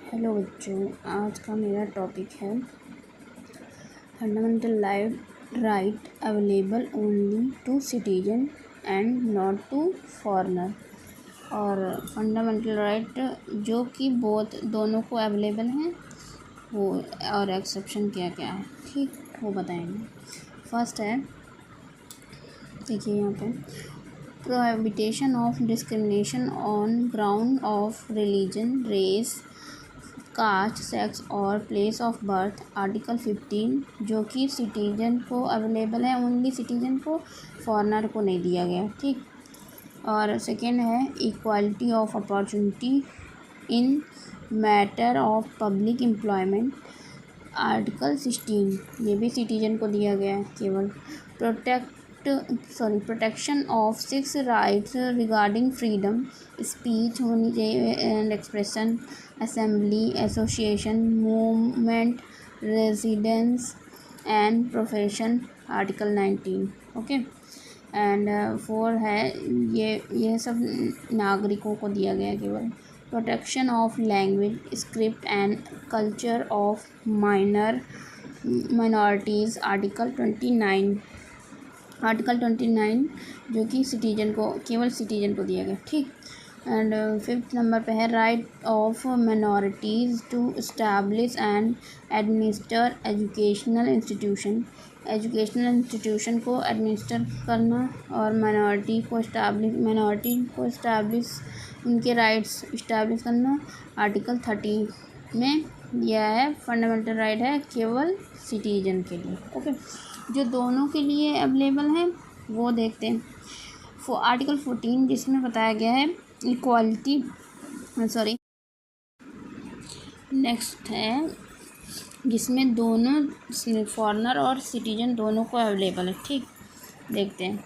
Hello बच्चों, आज का मेरा टॉपिक है fundamental right available only to citizen and not to foreigner. और फंडामेंटल राइट जो कि दोनों को अवेलेबल हैं वो, और एक्सेप्शन क्या क्या है, ठीक, वो बताएंगे। फर्स्ट है, देखिए यहाँ पे, prohibition of discrimination on ground of religion, race, caste, sex और प्लेस ऑफ बर्थ, आर्टिकल 15, जो कि सिटीजन को अवेलेबल है, ओनली सिटीजन को, फॉरेनर को नहीं दिया गया, ठीक। और सेकेंड है equality of opportunity in matter of public employment, article 16, ये भी सिटीजन को दिया गया है केवल। Protection of 6 rights regarding freedom speech होनी चाहिए and expression, assembly, association, movement, residence and profession, article 19, okay. And 4 है, ये सब नागरिकों को दिया गया केवल। Protection of language, script and culture of minorities, article 29 जो कि केवल सिटीजन को दिया गया, ठीक। एंड 5th नंबर पे है right of minorities to establish and administer educational institution को एडमिनिस्टर करना और माइनॉरिटी को इस्टेब्लिश उनके राइट्स इस्टेब्लिश करना, आर्टिकल 30 में दिया है। फंडामेंटल राइट है केवल सिटीजन के लिए, ओके। जो दोनों के लिए अवेलेबल है वो देखते हैं। आर्टिकल 14 जिसमें बताया गया है इक्वालिटी, नेक्स्ट है जिसमें दोनों फॉरेनर और सिटीजन दोनों को अवेलेबल है, ठीक, देखते हैं।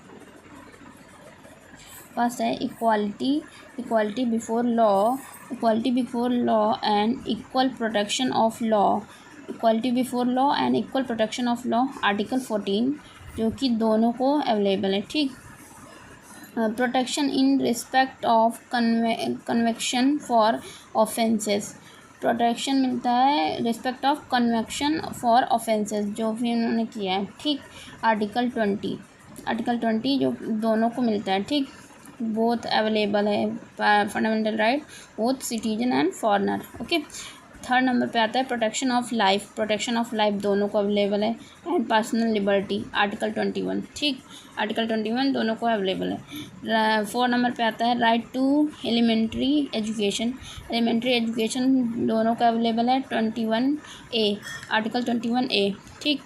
फर्स्ट है equality before law and equal protection of law, equality before law and equal protection of law, article 14, जो कि दोनों को अवेलेबल है, ठीक। Protection in respect of convection for offences, protection मिलता है respect of convection for offences जो भी उन्होंने किया है, ठीक। आर्टिकल 20 जो दोनों को मिलता है, ठीक, बोथ अवेलेबल है fundamental right, both citizen and foreigner, okay. 3rd number पे आता है प्रोटेक्शन ऑफ लाइफ दोनों को अवेलेबल है, एंड पर्सनल लिबर्टी, आर्टिकल 21, ठीक, आर्टिकल 21 दोनों को अवेलेबल है। 4 नंबर पे आता है राइट टू एलिमेंट्री एजुकेशन दोनों का अवेलेबल है, 21A, आर्टिकल 21A, ठीक।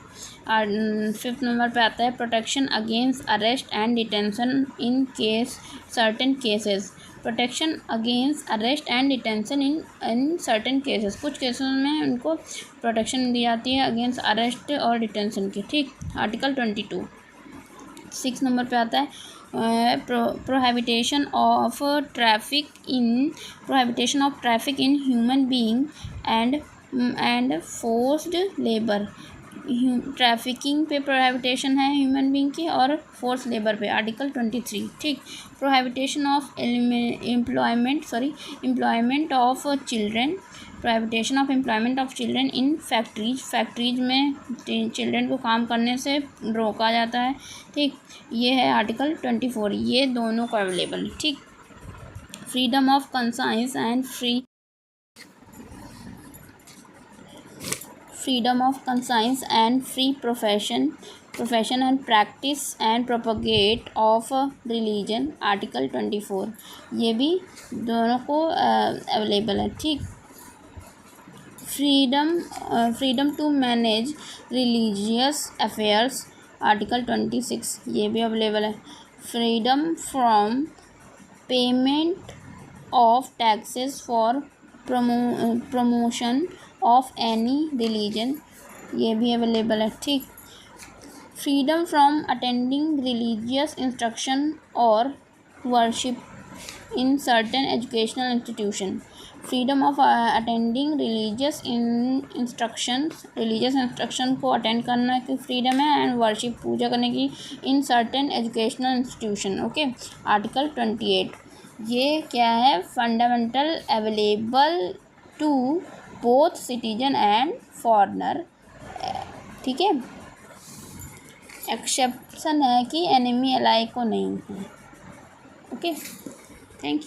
5th नंबर पे आता है protection against arrest and detention in certain cases, protection against arrest and detention in certain cases, कुछ केसेस में उनको प्रोटेक्शन दी जाती है अगेंस्ट अरेस्ट और डिटेंशन की, ठीक, आर्टिकल 22। 6 नंबर पे आता है प्रोहिबिटेशन of traffic in human being and forced labour, trafficking पे प्रोहिबिटेशन है ह्यूमन बीइंग की, और फोर्स लेबर पे, आर्टिकल 23, ठीक। प्रोहिबिटेशन of employment of children in factories में चिल्ड्रेन को काम करने से रोका जाता है, ठीक, ये है आर्टिकल 24, ये दोनों को अवेलेबल है, ठीक। Freedom of conscience and free profession and practice and propagate of religion, article 24, ये भी दोनों को अवेलेबल है, ठीक। Freedom to manage religious affairs, article 26, ये भी अवेलेबल है। Freedom from payment of taxes for promotion of any religion, ये भी अवेलेबल है, ठीक। Freedom from attending religious instruction और worship in certain educational institution, freedom of attending religious instruction को attend करने की फ्रीडम है, एंड वर्शिप पूजा करने की in certain educational institution, okay, article 28। ये क्या है, fundamental available to both citizen and foreigner. ठीक है, एक्सेप्शन है कि एनिमी अलाइक को नहीं है। Okay, thank you.